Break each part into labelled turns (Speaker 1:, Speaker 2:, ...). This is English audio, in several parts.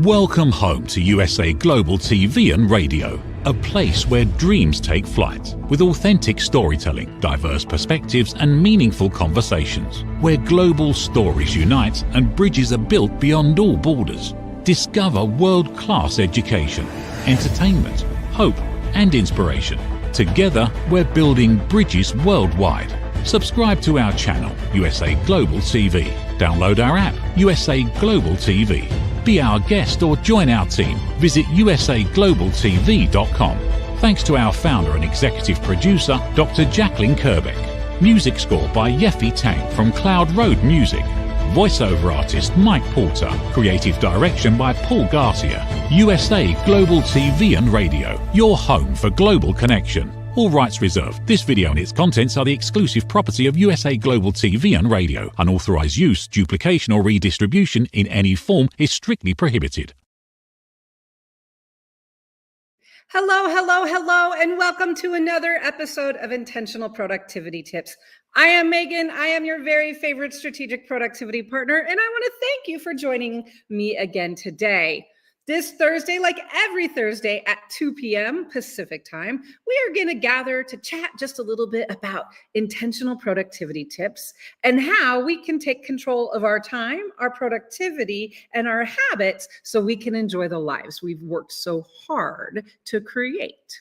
Speaker 1: Welcome home to USA Global TV and Radio, a place where dreams take flight, with authentic storytelling, diverse perspectives and meaningful conversations, where global stories unite and bridges are built beyond all borders. Discover world-class education, entertainment, hope and inspiration. Together, we're building bridges worldwide. Subscribe to our channel, USA Global TV. Download our app, USA Global TV. Be our guest or join our team. Visit usaglobaltv.com. Thanks to our founder and executive producer, Dr. Jacqueline Kerbeck. Music score by Yeffy Tang from Cloud Road Music. Voiceover artist Mike Porter. Creative direction by Paul Garcia. USA Global TV and Radio, your home for global connection. All rights reserved. This video and its contents are the exclusive property of USA Global TV and Radio. Unauthorized use, duplication or redistribution in any form is strictly prohibited.
Speaker 2: Hello, and welcome to another episode of Intentional Productivity Tips. I am Megan. I am your very favorite strategic productivity partner, and I want to thank you for joining me again today. This Thursday, like every Thursday at 2 p.m. Pacific time, we are going to gather to chat just a little bit about intentional productivity tips and how we can take control of our time, our productivity, and our habits so we can enjoy the lives we've worked so hard to create.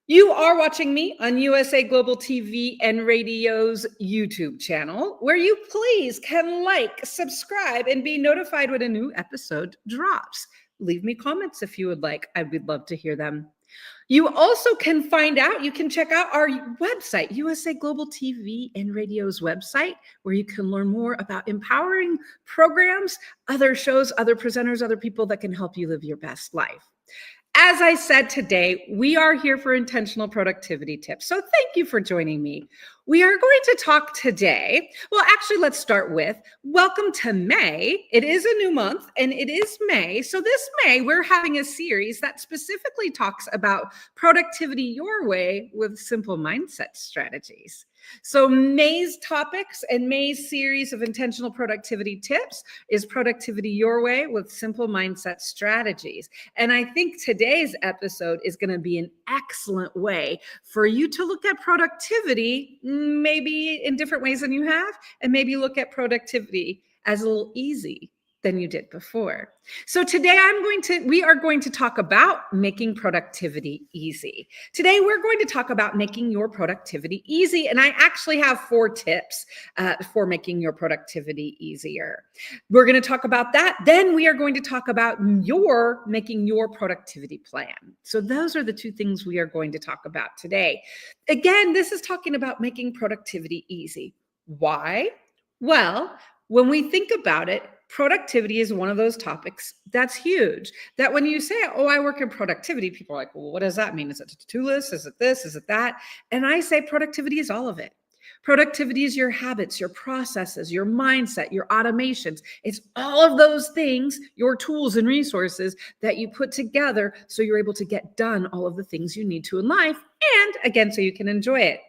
Speaker 2: You are watching me on USA Global TV and Radio's YouTube channel, where you please can like, subscribe, and be notified when a new episode drops. Leave me comments if you would like. I would love to hear them. You also can you can check out our website, USA Global TV and Radio's website, where you can learn more about empowering programs, other shows, other presenters, other people that can help you live your best life. As I said today, we are here for intentional productivity tips. So thank you for joining me. We are going to talk today. Well, actually, let's start with welcome to May. It is a new month and it is May. So this May, we're having a series that specifically talks about productivity your way with simple mindset strategies. So May's topics and May's series of intentional productivity tips is productivity your way with simple mindset strategies. And I think today's episode is going to be an excellent way for you to look at productivity maybe in different ways than you have, and maybe look at productivity as a little easy than you did before. So today we are going to talk about making productivity easy. Today we're going to talk about making your productivity easy, and I actually have 4 tips for making your productivity easier. We're going to talk about that. Then we are going to talk about making your productivity plan. So those are the 2 things we are going to talk about today. Again, this is talking about making productivity easy. Why? Well, when we think about it, productivity is one of those topics that's huge. That when you say, oh, I work in productivity, people are like, well, what does that mean? Is it a to-do list? Is it this? Is it that? And I say productivity is all of it. Productivity is your habits, your processes, your mindset, your automations. It's all of those things, your tools and resources that you put together so you're able to get done all of the things you need to in life, and again, so you can enjoy it.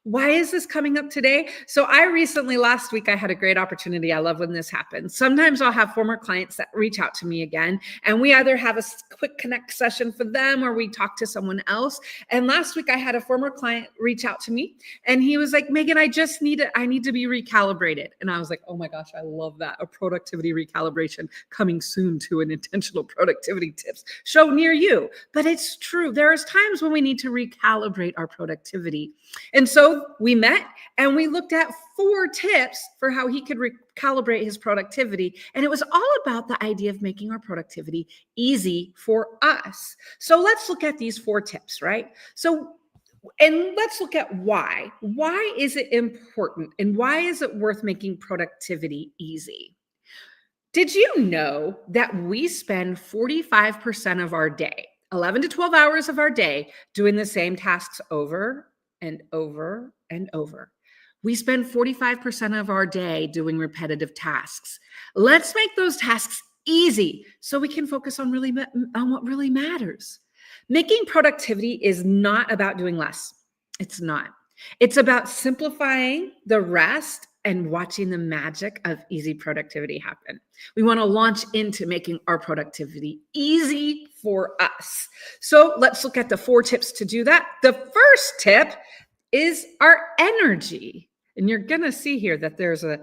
Speaker 2: Why is this coming up today? So last week, I had a great opportunity. I love when this happens. Sometimes I'll have former clients that reach out to me again, and we either have a quick connect session for them or we talk to someone else. And last week I had a former client reach out to me, and he was like, Megan, I need to be recalibrated. And I was like, oh my gosh, I love that. A productivity recalibration coming soon to an intentional productivity tips show near you. But it's true. There's times when we need to recalibrate our productivity. And so we met and we looked at 4 tips for how he could recalibrate his productivity. And it was all about the idea of making our productivity easy for us. So let's look at these 4 tips, right? And let's look at why. Why is it important? And why is it worth making productivity easy? Did you know that we spend 45% of our day, 11 to 12 hours of our day, doing the same tasks over and over and over? We spend 45% of our day doing repetitive tasks. Let's make those tasks easy so we can focus on what really matters. Making productivity is not about doing less. It's not. It's about simplifying the rest and watching the magic of easy productivity happen. We want to launch into making our productivity easy for us. So let's look at the 4 tips to do that. The first tip is our energy. And you're going to see here that there's a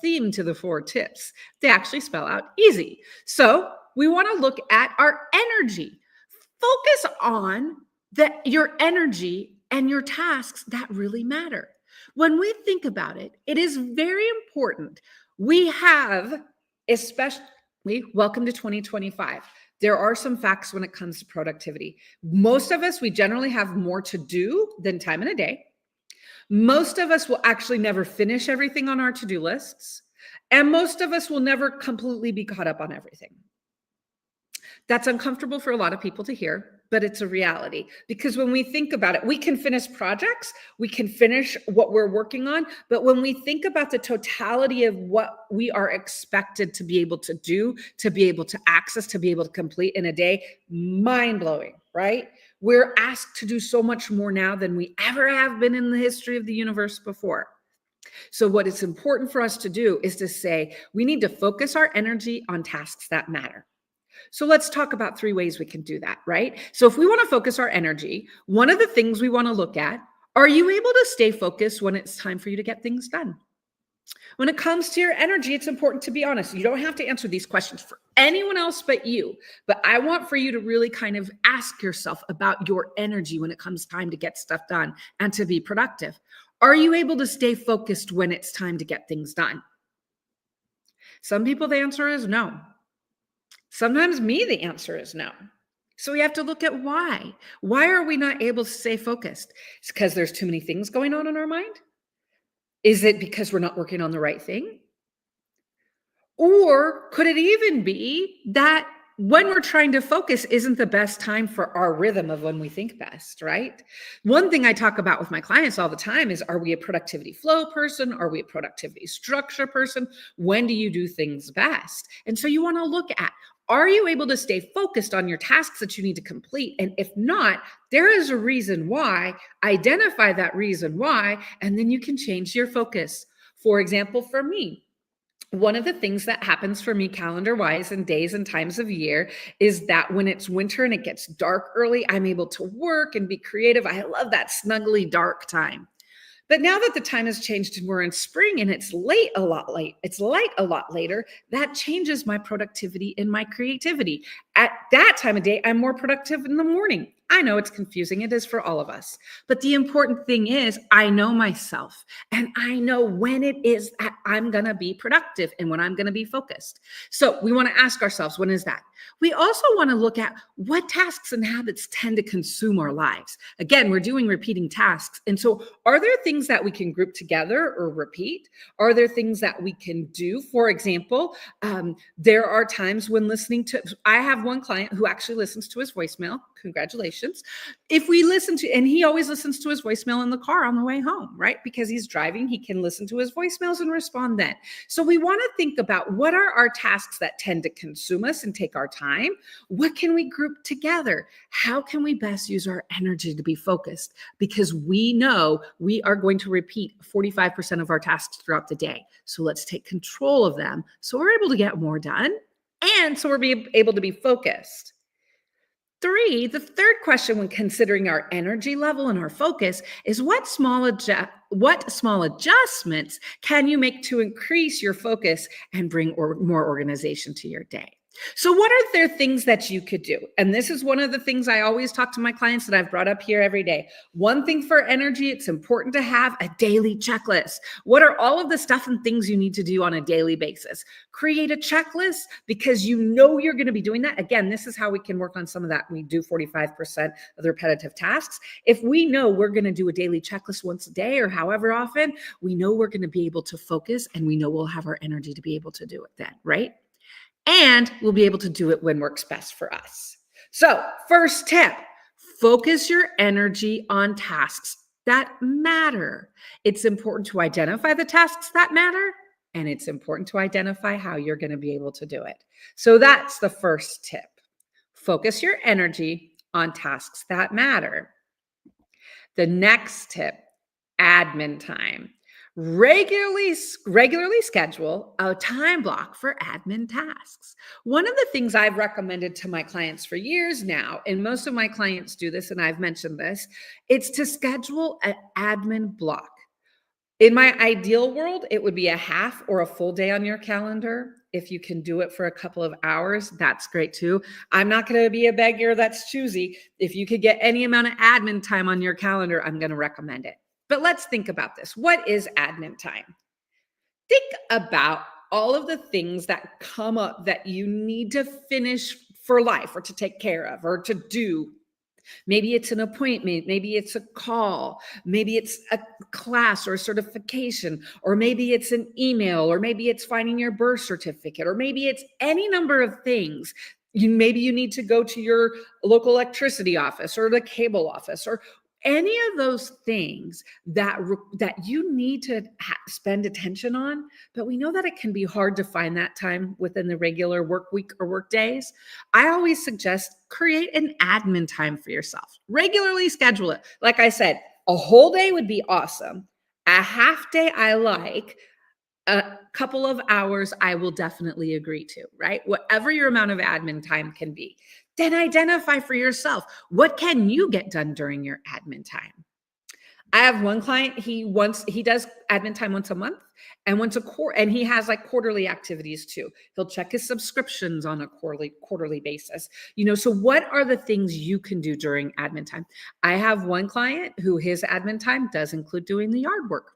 Speaker 2: theme to the 4 tips. They actually spell out easy. So we want to look at our energy. Focus on your energy and your tasks that really matter. When we think about it, it is very important. We have, especially, welcome to 2025. There are some facts when it comes to productivity. Most of us, we generally have more to do than time in a day. Most of us will actually never finish everything on our to-do lists. And most of us will never completely be caught up on everything. That's uncomfortable for a lot of people to hear, but it's a reality. Because when we think about it, we can finish projects, we can finish what we're working on, but when we think about the totality of what we are expected to be able to do, to be able to access, to be able to complete in a day, mind-blowing, right? We're asked to do so much more now than we ever have been in the history of the universe before. So what is important for us to do is to say, we need to focus our energy on tasks that matter. So let's talk about 3 ways we can do that, right? So if we want to focus our energy, one of the things we want to look at, are you able to stay focused when it's time for you to get things done? When it comes to your energy, it's important to be honest. You don't have to answer these questions for anyone else but you. But I want for you to really kind of ask yourself about your energy when it comes time to get stuff done and to be productive. Are you able to stay focused when it's time to get things done? Some people, the answer is no. Sometimes the answer is no. So we have to look at why. Why are we not able to stay focused? It's because there's too many things going on in our mind? Is it because we're not working on the right thing? Or could it even be that when we're trying to focus isn't the best time for our rhythm of when we think best, right? One thing I talk about with my clients all the time is, are we a productivity flow person? Are we a productivity structure person? When do you do things best? And so you want to look at, are you able to stay focused on your tasks that you need to complete? And if not, there is a reason why. Identify that reason why, and then you can change your focus. For example, for me, one of the things that happens for me calendar-wise and days and times of year is that when it's winter and it gets dark early, I'm able to work and be creative. I love that snuggly dark time. But now that the time has changed and we're in spring and it's light a lot later, that changes my productivity and my creativity. At that time of day, I'm more productive in the morning. I know it's confusing. It is for all of us. But the important thing is I know myself and I know when it is that I'm going to be productive and when I'm going to be focused. So we want to ask ourselves, when is that? We also want to look at what tasks and habits tend to consume our lives. Again, we're doing repeating tasks. And so are there things that we can group together or repeat? Are there things that we can do? For example, there are times when I have one client who actually listens to his voicemail. Congratulations. If we listen to, and he always listens to his voicemail in the car on the way home, right? Because he's driving, he can listen to his voicemails and respond then. So we want to think about, what are our tasks that tend to consume us and take our time? What can we group together? How can we best use our energy to be focused? Because we know we are going to repeat 45% of our tasks throughout the day. So let's take control of them so we're able to get more done and so we're able to be focused. 3, the third question when considering our energy level and our focus is, what small adjustments can you make to increase your focus and bring more organization to your day? So what are there things that you could do? And this is one of the things I always talk to my clients that I've brought up here every day. One thing for energy, it's important to have a daily checklist. What are all of the stuff and things you need to do on a daily basis? Create a checklist because you know you're going to be doing that. Again, this is how we can work on some of that. We do 45% of the repetitive tasks. If we know we're going to do a daily checklist once a day or however often, we know we're going to be able to focus and we know we'll have our energy to be able to do it then, right? And we'll be able to do it when works best for us. So first tip, focus your energy on tasks that matter. It's important to identify the tasks that matter, and it's important to identify how you're going to be able to do it. So that's the first tip. Focus your energy on tasks that matter. The next tip, admin time. Regularly schedule a time block for admin tasks. One of the things I've recommended to my clients for years now, and most of my clients do this, and I've mentioned this, it's to schedule an admin block. In my ideal world, it would be a half or a full day on your calendar. If you can do it for a couple of hours, that's great too. I'm not going to be a beggar that's choosy. If you could get any amount of admin time on your calendar, I'm going to recommend it. But let's think about this. What is admin time? Think about all of the things that come up that you need to finish for life or to take care of or to do. Maybe it's an appointment, maybe it's a call, maybe it's a class or a certification, or maybe it's an email, or maybe it's finding your birth certificate, or maybe it's any number of things. Maybe you need to go to your local electricity office or the cable office, or any of those things that you need to spend attention on, but we know that it can be hard to find that time within the regular work week or work days. I always suggest create an admin time for yourself. Regularly schedule it. Like I said, a whole day would be awesome. A half day I like. A couple of hours I will definitely agree to, right? Whatever your amount of admin time can be. Then identify for yourself, what can you get done during your admin time? I have one client, he does admin time once a month and and he has like quarterly activities too. He'll check his subscriptions on a quarterly basis. So what are the things you can do during admin time? I have one client who his admin time does include doing the yard work.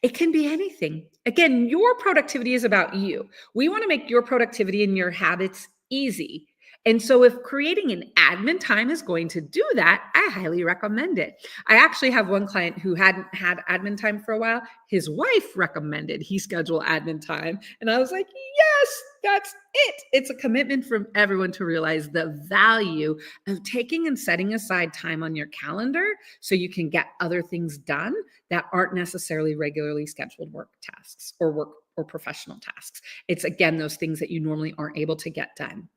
Speaker 2: It can be anything. Again, your productivity is about you. We want to make your productivity and your habits easy. And so if creating an admin time is going to do that, I highly recommend it. I actually have one client who hadn't had admin time for a while. His wife recommended he schedule admin time. And I was like, yes, that's it. It's a commitment from everyone to realize the value of taking and setting aside time on your calendar so you can get other things done that aren't necessarily regularly scheduled work tasks or professional tasks. It's, again, those things that you normally aren't able to get done.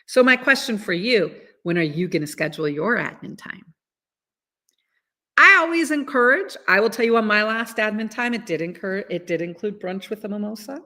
Speaker 2: So my question for you, when are you going to schedule your admin time? I always encourage, I will tell you on my last admin time, it did include brunch with a mimosa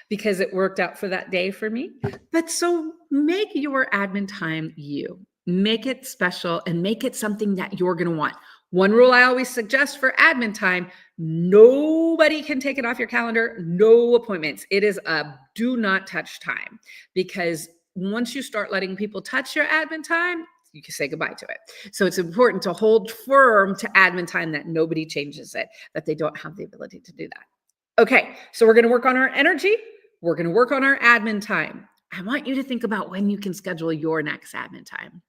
Speaker 2: because it worked out for that day for me. But so make your admin time you. Make it special and make it something that you're going to want. One rule I always suggest for admin time, nobody can take it off your calendar, no appointments. It is a do not touch time, because once you start letting people touch your admin time, you can say goodbye to it. So it's important to hold firm to admin time, that nobody changes it, that they don't have the ability to do that. Okay, so we're going to work on our energy. We're going to work on our admin time. I want you to think about when you can schedule your next admin time.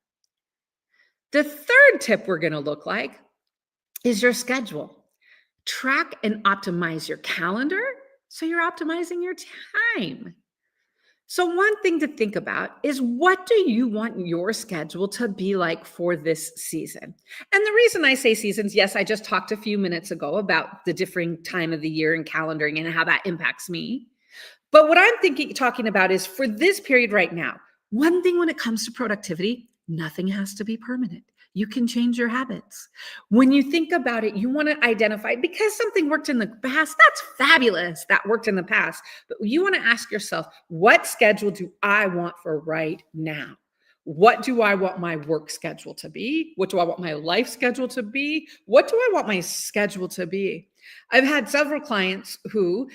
Speaker 2: The third tip we're going to look like is your schedule. Track and optimize your calendar so you're optimizing your time. So one thing to think about is, what do you want your schedule to be like for this season? And the reason I say seasons, yes, I just talked a few minutes ago about the differing time of the year and calendaring and how that impacts me. But what I'm talking about is for this period right now. One thing when it comes to productivity, nothing has to be permanent. You can change your habits. When you think about it, you want to identify, because something worked in the past, that's fabulous. That worked in the past. But you want to ask yourself, what schedule do I want for right now? What do I want my work schedule to be? What do I want my life schedule to be? What do I want my schedule to be? I've had several clients who,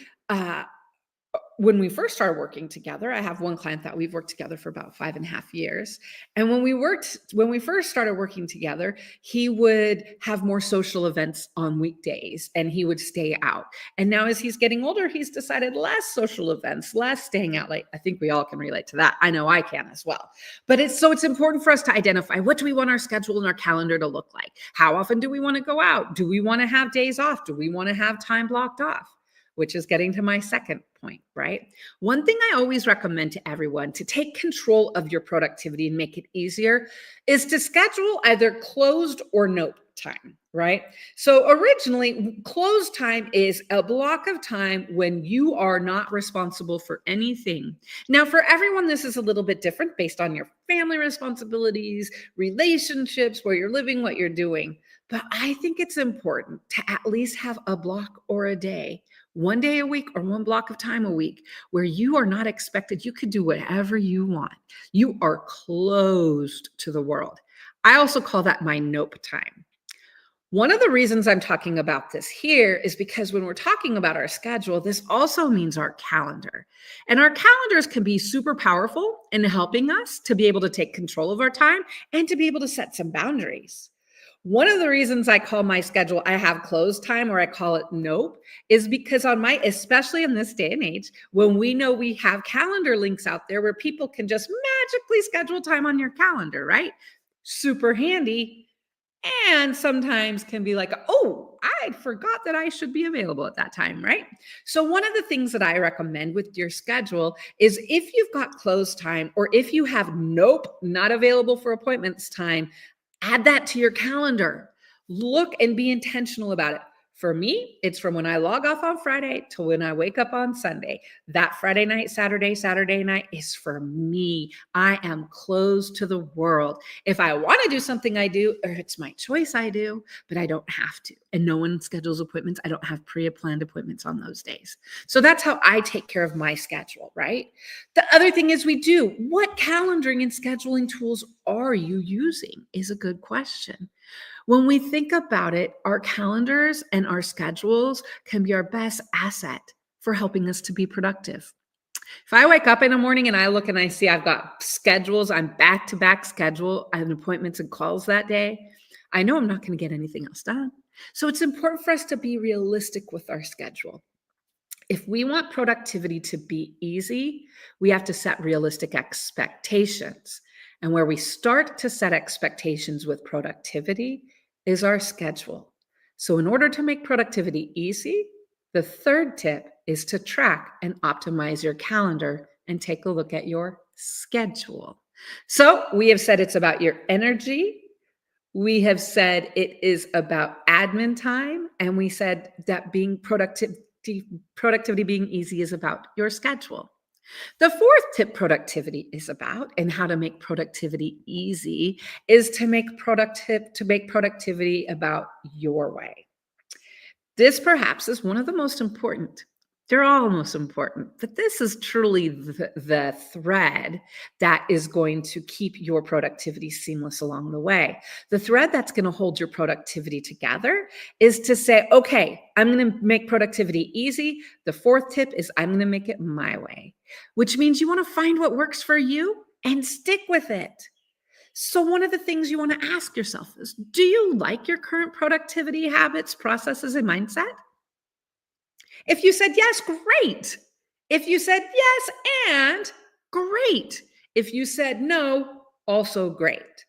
Speaker 2: when we first started working together, I have one client that we've worked together for about 5.5 years. And when we first started working together, he would have more social events on weekdays and he would stay out. And now as he's getting older, he's decided less social events, less staying out late. I think we all can relate to that. I know I can as well. But it's important for us to identify, what do we want our schedule and our calendar to look like? How often do we want to go out? Do we want to have days off? Do we want to have time blocked off? Which is getting to my second point, right? One thing I always recommend to everyone to take control of your productivity and make it easier is to schedule either closed or note time, right? So originally, closed time is a block of time when you are not responsible for anything. Now, for everyone, this is a little bit different based on your family responsibilities, relationships, where you're living, what you're doing. But I think it's important to at least have a block or a day, one day a week or one block of time a week where you are not expected. You could do whatever you want. You are closed to the world. I also call that my nope time. One of the reasons I'm talking about this here is because when we're talking about our schedule, this also means our calendar. And our calendars can be super powerful in helping us to be able to take control of our time and to be able to set some boundaries. One of the reasons I call my schedule, I have closed time, or I call it nope, is because especially in this day and age, when we know we have calendar links out there where people can just magically schedule time on your calendar, right? Super handy. And sometimes can be like, oh, I forgot that I should be available at that time, right? So one of the things that I recommend with your schedule is if you've got closed time, or if you have nope, not available for appointments time, add that to your calendar. Look and be intentional about it. For me, it's from when I log off on Friday to when I wake up on Sunday. That Friday night, Saturday night is for me. I am closed to the world. If I want to do something, I do, or it's my choice, I do, but I don't have to. And no one schedules appointments. I don't have pre-planned appointments on those days. So that's how I take care of my schedule, right? The other thing is what calendaring and scheduling tools are you using is a good question. When we think about it, our calendars and our schedules can be our best asset for helping us to be productive. If I wake up in the morning and I look and I see I've got schedules, I'm back-to-back schedule, I have appointments and calls that day, I know I'm not going to get anything else done. So it's important for us to be realistic with our schedule. If we want productivity to be easy, we have to set realistic expectations. And where we start to set expectations with productivity is our schedule. So in order to make productivity easy, the third tip is to track and optimize your calendar and take a look at your schedule. So we have said it's about your energy. We have said it is about admin time. And we said that productivity being easy is about your schedule. The fourth tip productivity is about, and how to make productivity easy, is to make productivity about your way. This perhaps is one of the most important. They're all most important, but this is truly the thread that is going to keep your productivity seamless along the way. The thread that's going to hold your productivity together is to say, okay, I'm going to make productivity easy. The fourth tip is I'm going to make it my way, which means you want to find what works for you and stick with it. So one of the things you want to ask yourself is, do you like your current productivity habits, processes, and mindset? If you said yes, great. If you said yes and great. If you said no, also great.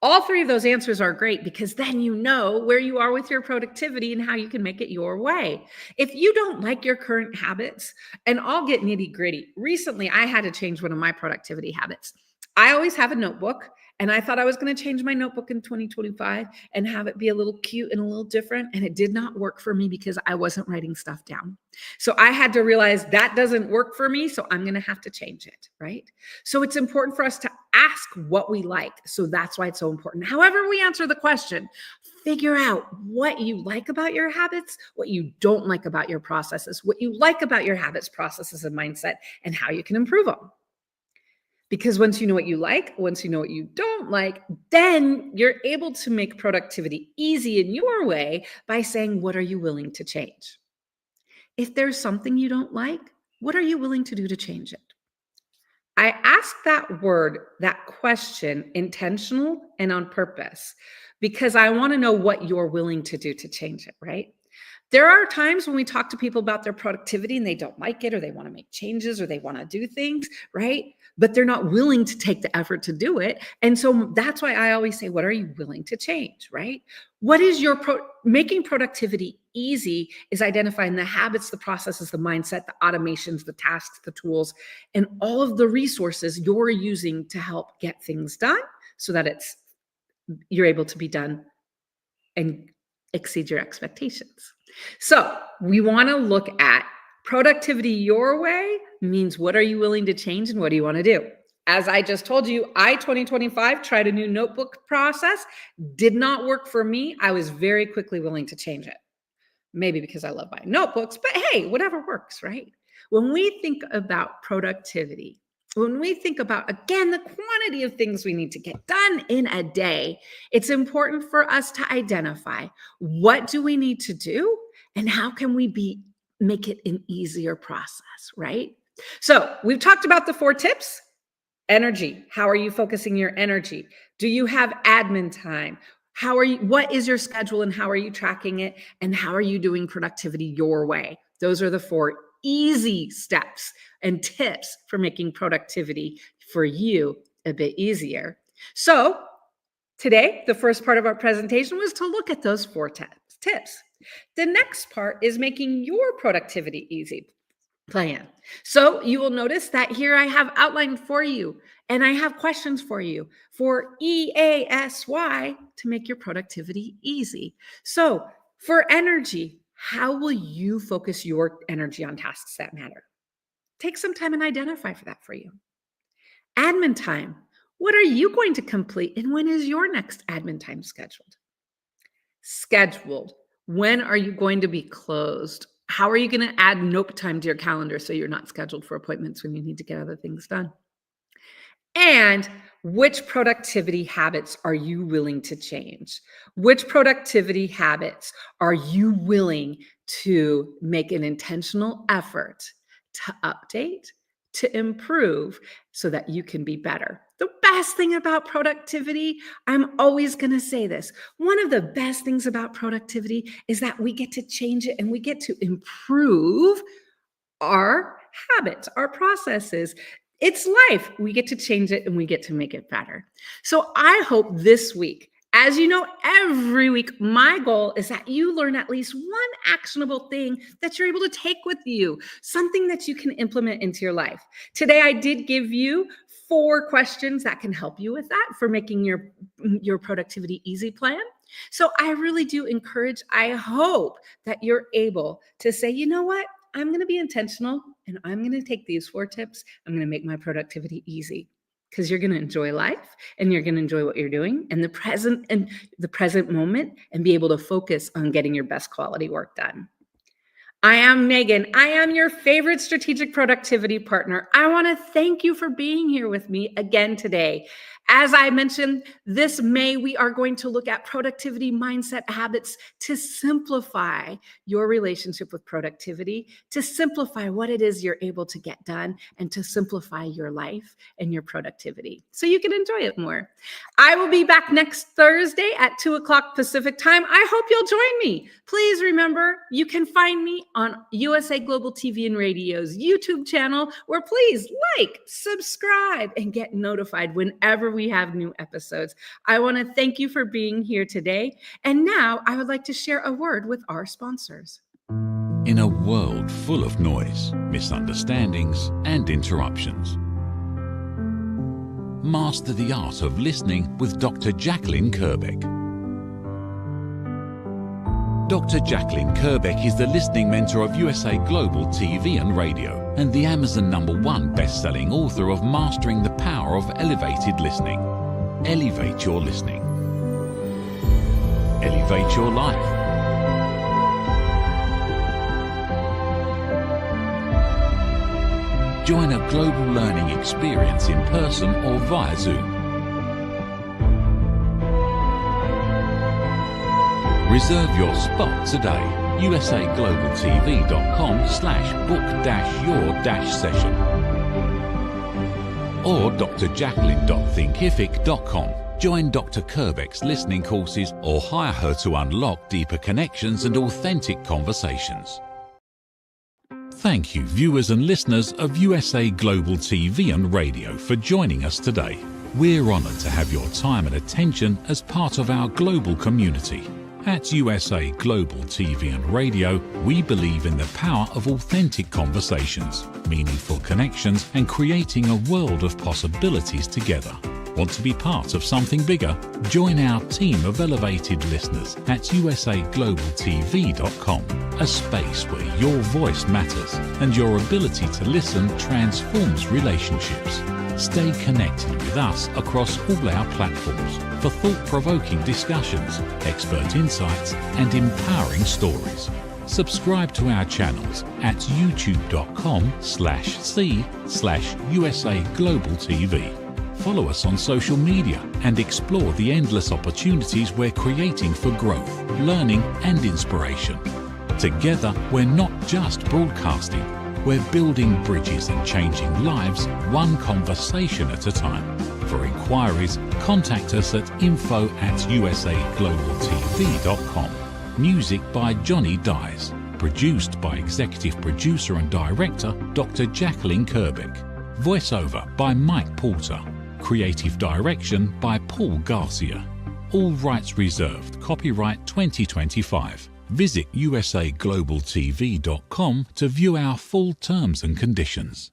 Speaker 2: All three of those answers are great because then you know where you are with your productivity and how you can make it your way. If you don't like your current habits, and I'll get nitty gritty. Recently, I had to change one of my productivity habits. I always have a notebook, and I thought I was going to change my notebook in 2025 and have it be a little cute and a little different. And it did not work for me because I wasn't writing stuff down. So I had to realize that doesn't work for me. So I'm going to have to change it, right? So it's important for us to ask what we like. So that's why it's so important. However we answer the question, figure out what you like about your habits, what you don't like about your processes, what you like about your habits, processes, and mindset, and how you can improve them. Because once you know what you like, once you know what you don't like, then you're able to make productivity easy in your way by saying, what are you willing to change? If there's something you don't like, what are you willing to do to change it? I ask that question, intentional and on purpose, because I want to know what you're willing to do to change it, right? There are times when we talk to people about their productivity and they don't like it, or they want to make changes, or they want to do things, right? But they're not willing to take the effort to do it. And so that's why I always say, what are you willing to change, right? What is making productivity easy is identifying the habits, the processes, the mindset, the automations, the tasks, the tools, and all of the resources you're using to help get things done so that you're able to be done and exceed your expectations. So we want to look at productivity your way means, what are you willing to change and what do you want to do? As I just told you, 2025 tried a new notebook process, did not work for me. I was very quickly willing to change it. Maybe because I love buying notebooks, but hey, whatever works, right? When we think about productivity, when we think about, again, the quantity of things we need to get done in a day, it's important for us to identify what do we need to do and how can we make it an easier process, right? So we've talked about the 4 tips. Energy. How are you focusing your energy? Do you have admin time? What is your schedule and how are you tracking it? And how are you doing productivity your way? Those are the 4 easy steps and tips for making productivity for you a bit easier. So today, the first part of our presentation was to look at those 4 tips. The next part is making your productivity easy plan. So you will notice that here I have outlined for you, and I have questions for you for EASY to make your productivity easy. So for energy, how will you focus your energy on tasks that matter? Take some time and identify for that for you. Admin time. What are you going to complete and when is your next admin time scheduled? Scheduled. When are you going to be closed? How are you going to add nope time to your calendar so you're not scheduled for appointments when you need to get other things done? And which productivity habits are you willing to change? Which productivity habits are you willing to make an intentional effort to update, to improve so that you can be better? The best thing about productivity, I'm always going to say this, one of the best things about productivity is that we get to change it and we get to improve our habits, our processes. It's life. We get to change it and we get to make it better. So I hope this week, as you know, every week, my goal is that you learn at least one actionable thing that you're able to take with you, something that you can implement into your life. Today, I did give you 4 questions that can help you with that for making your productivity easy plan. So I really do encourage, I hope that you're able to say, you know what? I'm going to be intentional and I'm going to take these 4 tips. I'm going to make my productivity easy because you're going to enjoy life and you're going to enjoy what you're doing and the present moment and be able to focus on getting your best quality work done. I am Megan. I am your favorite strategic productivity partner. I want to thank you for being here with me again today. As I mentioned, this May, we are going to look at productivity mindset habits to simplify your relationship with productivity, to simplify what it is you're able to get done, and to simplify your life and your productivity so you can enjoy it more. I will be back next Thursday at 2:00 Pacific time. I hope you'll join me. Please remember, you can find me on USA Global TV and Radio's YouTube channel, where please like, subscribe, and get notified whenever we have new episodes. I want to thank you for being here today. And now I would like to share a word with our sponsors.
Speaker 1: In a world full of noise, misunderstandings, and interruptions, master the art of listening with Dr. Jacqueline Kerbeck. Dr. Jacqueline Kerbeck is the listening mentor of USA Global TV and Radio and the Amazon #1 best-selling author of Mastering the Power of Elevated Listening. Elevate your listening. Elevate your life. Join a global learning experience in person or via Zoom. Reserve your spot today. usaglobaltv.com/book-your-session or drjacqueline.thinkific.com. Join Dr. Kerbeck's listening courses or hire her to unlock deeper connections and authentic conversations. Thank you, viewers and listeners of USA Global TV and Radio, for joining us today. We're honored to have your time and attention as part of our global community. At USA Global TV and Radio, we believe in the power of authentic conversations, meaningful connections, and creating a world of possibilities together. Want to be part of something bigger? Join our team of elevated listeners at usaglobaltv.com, a space where your voice matters and your ability to listen transforms relationships. Stay connected with us across all our platforms for thought-provoking discussions, expert insights, and empowering stories. Subscribe to our channels at youtube.com/c/usaglobaltv. Follow us on social media and explore the endless opportunities we're creating for growth, learning, and inspiration. Together, we're not just broadcasting, we're building bridges and changing lives one conversation at a time. For inquiries, contact us at info@usaglobaltv.com. Music by Johnny Dyes. Produced by Executive Producer and Director Dr. Jacqueline Kerbeck. Voiceover by Mike Porter. Creative Direction by Paul Garcia. All rights reserved. Copyright 2025. Visit usaglobaltv.com to view our full terms and conditions.